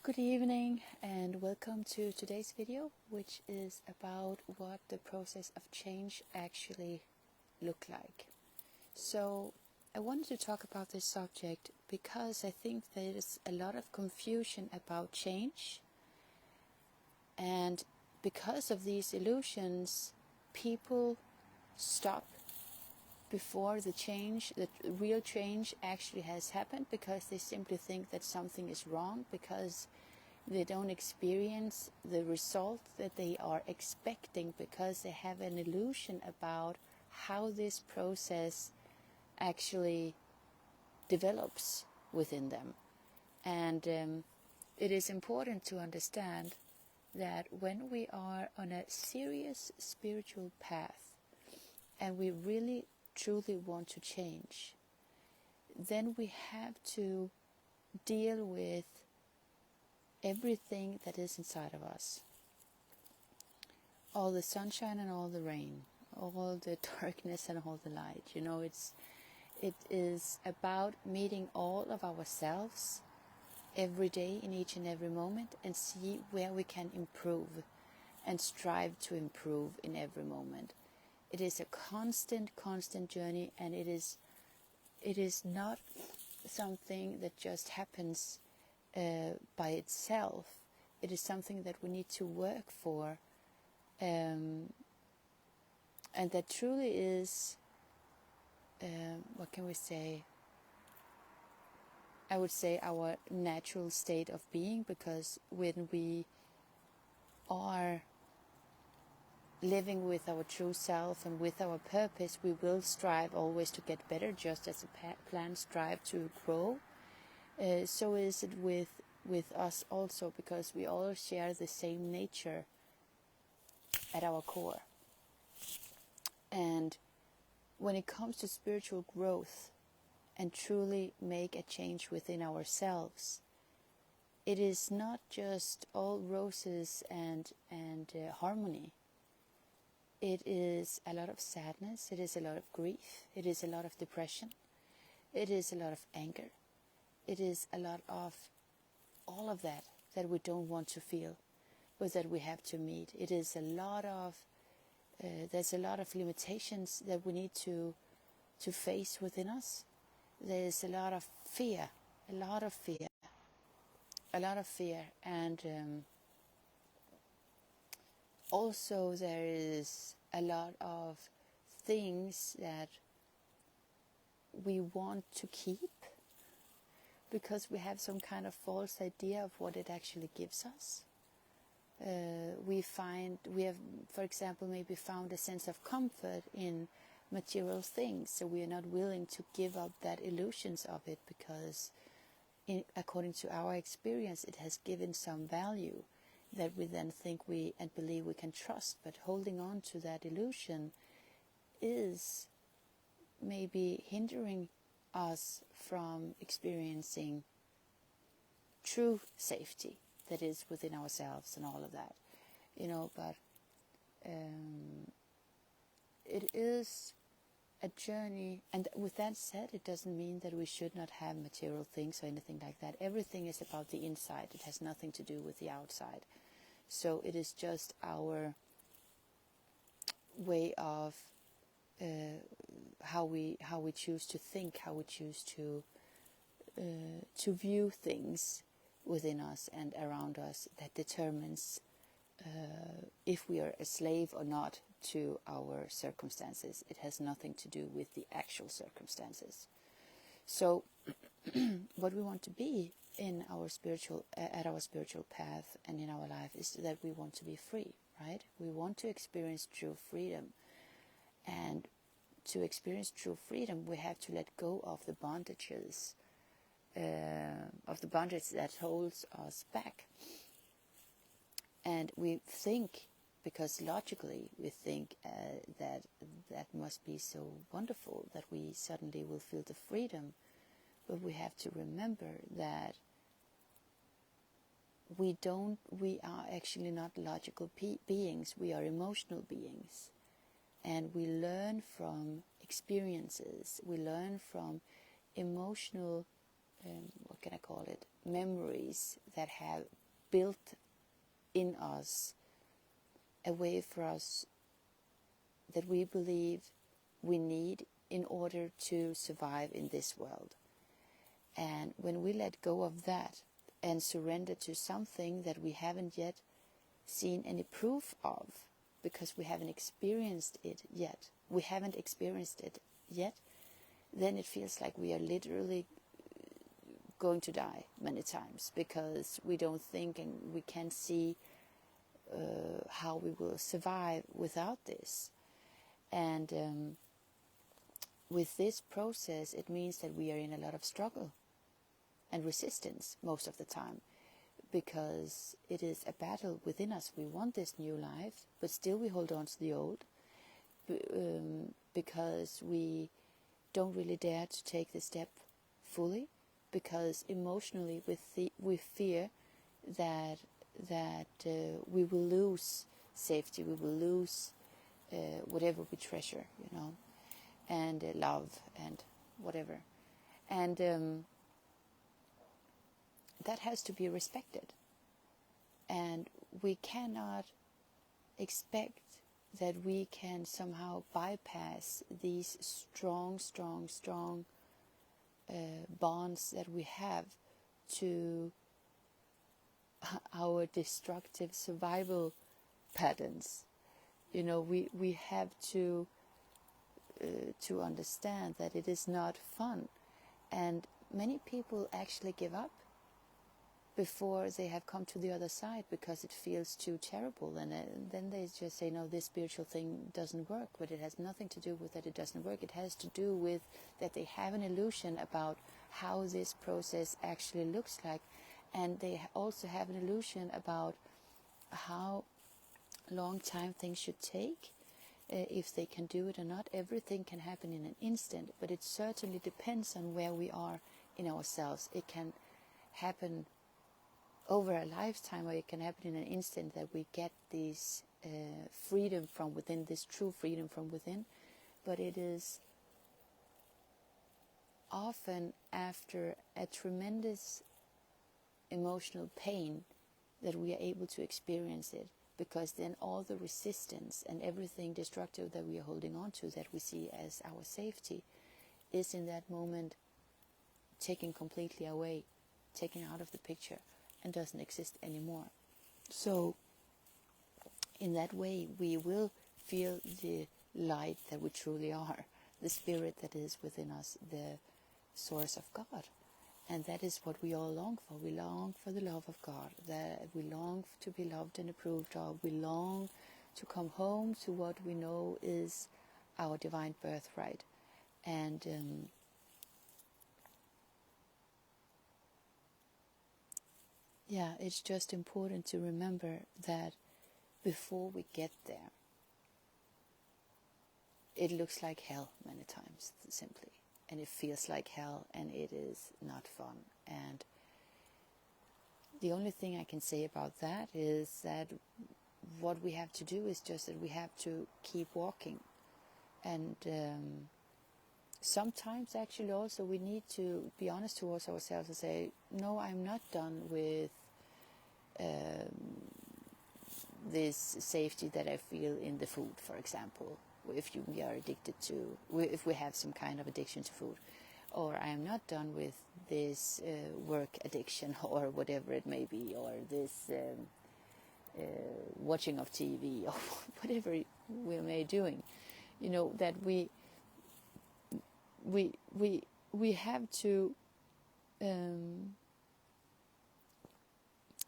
Good evening and welcome to today's video, which is about what the process of change actually look like. So I wanted to talk about this subject because I think there is a lot of confusion about change, and because of these illusions, people stop before the real change actually has happened, because they simply think that something is wrong, because they don't experience the result that they are expecting, because they have an illusion about how this process actually develops within them. And it is important to understand that when we are on a serious spiritual path and we really truly want to change, then we have to deal with everything that is inside of us. All the sunshine and all the rain, all the darkness and all the light. It is about meeting all of ourselves every day, in each and every moment, and see where we can improve and strive to improve in every moment. It is a constant journey, and it is not something that just happens by itself. It is something that we need to work for, and that truly is, what can we say? I would say our natural state of being, because when we are living with our true self and with our purpose, we will strive always to get better, just as a plant strives to grow. So is it with us also, because we all share the same nature at our core. And when it comes to spiritual growth and truly make a change within ourselves, it is not just all roses and harmony. It is a lot of sadness, it is a lot of grief, it is a lot of depression, it is a lot of anger. It is a lot of all of that we don't want to feel, but that we have to meet. It is a lot of, there's a lot of limitations that we need to face within us. There's a lot of fear, and also there is a lot of things that we want to keep, because we have some kind of false idea of what it actually gives us. We have, for example, maybe found a sense of comfort in material things, so we are not willing to give up that illusions of it, because according to our experience, it has given some value that we then think and believe we can trust. But holding on to that illusion is maybe hindering us from experiencing true safety that is within ourselves and all of that, but it is a journey. And with that said, it doesn't mean that we should not have material things or anything like that. Everything is about the inside. It has nothing to do with the outside. So it is just our way of how we choose to think, how we choose to view things within us and around us, that determines if we are a slave or not to our circumstances. It has nothing to do with the actual circumstances. So what we want to be in our spiritual path and in our life is that we want to be free, right? We want to experience true freedom. And to experience true freedom, we have to let go of the bondages, that holds us back. And we think, because logically we think that must be so wonderful that we suddenly will feel the freedom. But we have to remember that we are actually not logical beings. We are emotional beings. And we learn from experiences. We learn from emotional what can I call it, memories that have built in us a way for us that we believe we need in order to survive in this world. And when we let go of that and surrender to something that we haven't yet seen any proof of, because we haven't experienced it yet, then it feels like we are literally going to die many times, because we don't think and we can't see how we will survive without this. And with this process, it means that we are in a lot of struggle and resistance most of the time, because it is a battle within us. We want this new life, but still we hold on to the old, because we don't really dare to take the step fully, because emotionally we fear that we will lose safety, we will lose whatever we treasure, and love and whatever. And that has to be respected. And we cannot expect that we can somehow bypass these strong bonds that we have to our destructive survival patterns. We have to understand that it is not fun, and many people actually give up before they have come to the other side, because it feels too terrible, and then they just say, no, this spiritual thing doesn't work. But it has nothing to do with that it doesn't work. It has to do with that they have an illusion about how this process actually looks like, and they also have an illusion about how long time things should take, if they can do it or not. Everything can happen in an instant, but it certainly depends on where we are in ourselves. It can happen over a lifetime, or it can happen in an instant, that we get this freedom from within, this true freedom from within. But it is often after a tremendous emotional pain that we are able to experience it, because then all the resistance and everything destructive that we are holding on to, that we see as our safety, is in that moment taken completely away, taken out of the picture, and doesn't exist anymore. So in that way we will feel the light that we truly are, the spirit that is within us, the source of God. And that is what we all long for. We long for the love of God, that we long to be loved and approved of. We long to come home to what we know is our divine birthright. And it's just important to remember that before we get there, it looks like hell many times, simply. And it feels like hell, and it is not fun. And the only thing I can say about that is that what we have to do is just that we have to keep walking. And sometimes actually also we need to be honest towards ourselves and say, no, I'm not done with this safety that I feel in the food, for example. If we are addicted to, if we have some kind of addiction to food, or I am not done with this work addiction, or whatever it may be, or this watching of TV, or whatever we may be doing, that we have to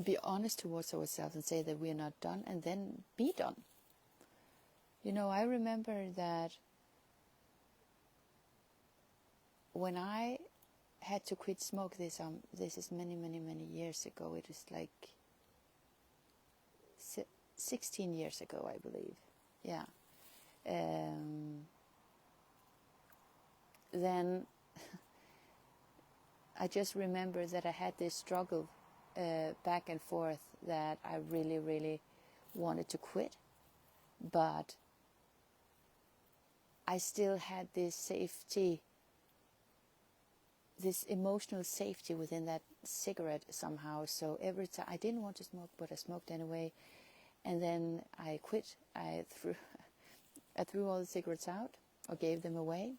be honest towards ourselves and say that we are not done, and then be done. I remember that when I had to quit smoke, this is many years ago. It is like 16 years ago, I believe. Yeah. Then I just remember that I had this struggle back and forth, that I really wanted to quit, but I still had this safety this emotional safety within that cigarette somehow. So every time I didn't want to smoke, but I smoked anyway. And then I quit. I threw all the cigarettes out or gave them away.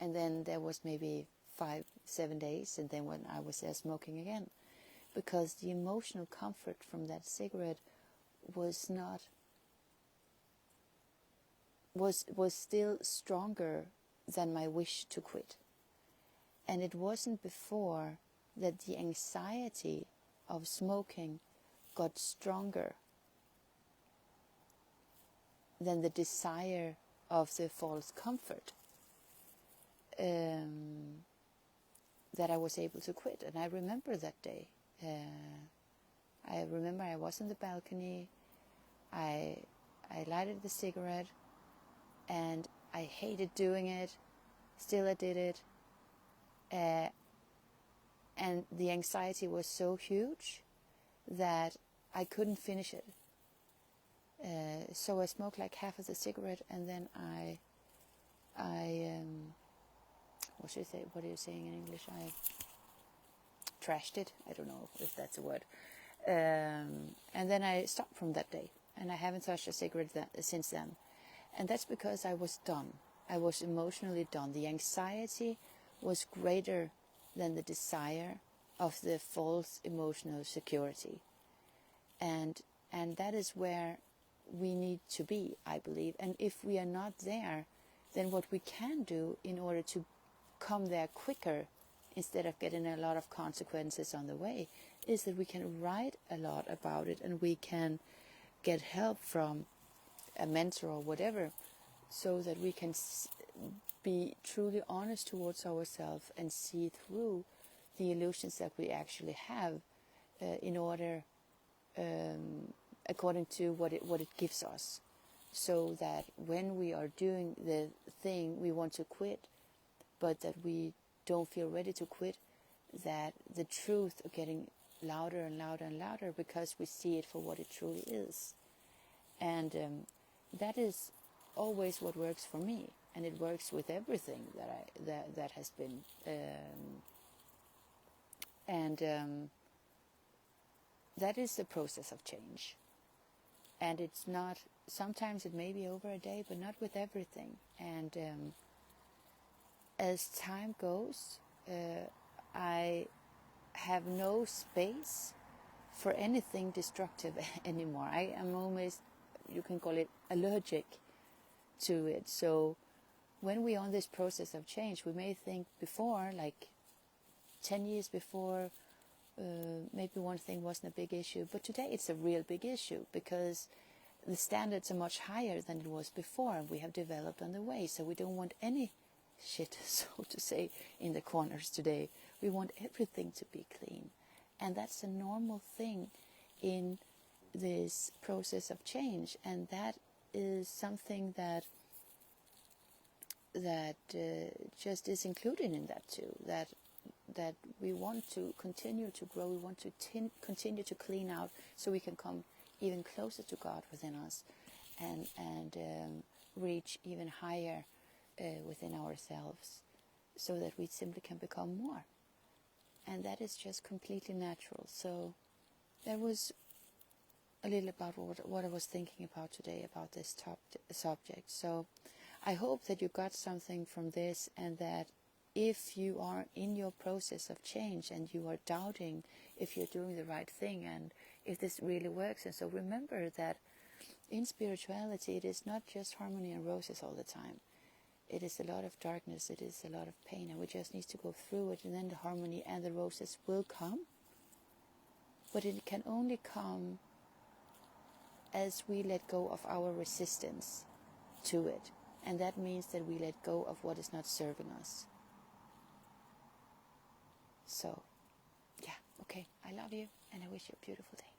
And then there was maybe 5-7 days, and then when I was there smoking again, because the emotional comfort from that cigarette was still stronger than my wish to quit. And it wasn't before that the anxiety of smoking got stronger than the desire of the false comfort, that I was able to quit. And I remember that day. I remember I was on the balcony. I lighted the cigarette, and I hated doing it. Still I did it. And the anxiety was so huge that I couldn't finish it. So I smoked like half of the cigarette, and then I what should I say? What are you saying in English? I trashed it. I don't know if that's a word. And then I stopped from that day, and I haven't touched a cigarette since then. And that's because I was done. I was emotionally done. The anxiety was greater than the desire of the false emotional security. And that is where we need to be, I believe. And if we are not there, then what we can do in order to come there quicker, instead of getting a lot of consequences on the way, is that we can write a lot about it, and we can get help from a mentor or whatever, so that we can be truly honest towards ourselves and see through the illusions that we actually have, in order, according to what it gives us, so that when we are doing the thing we want to quit, but that we don't feel ready to quit, that the truth are getting louder and louder and louder, because we see it for what it truly is. And that is always what works for me, and it works with everything that has been. That is the process of change. And it's not. Sometimes it may be over a day, but not with everything. And as time goes, I have no space for anything destructive anymore. I am almost, you can call it, allergic to it. So when we're on this process of change, we may think before, like 10 years before, maybe one thing wasn't a big issue, but today it's a real big issue, because the standards are much higher than it was before, and we have developed on the way. So we don't want any shit, so to say, in the corners today. We want everything to be clean, and that's a normal thing in this process of change. And that is something that just is included in that too, that we want to continue to grow. We want to continue to clean out, so we can come even closer to God within us, and reach even higher within ourselves, so that we simply can become more. And that is just completely natural. So that was a little about what I was thinking about today, about this subject. So I hope that you got something from this, and that if you are in your process of change and you are doubting if you're doing the right thing and if this really works, and so remember that in spirituality it is not just harmony and roses all the time. It is a lot of darkness, it is a lot of pain, and we just need to go through it, and then the harmony and the roses will come. But it can only come as we let go of our resistance to it. And that means that we let go of what is not serving us. So, yeah, okay, I love you, and I wish you a beautiful day.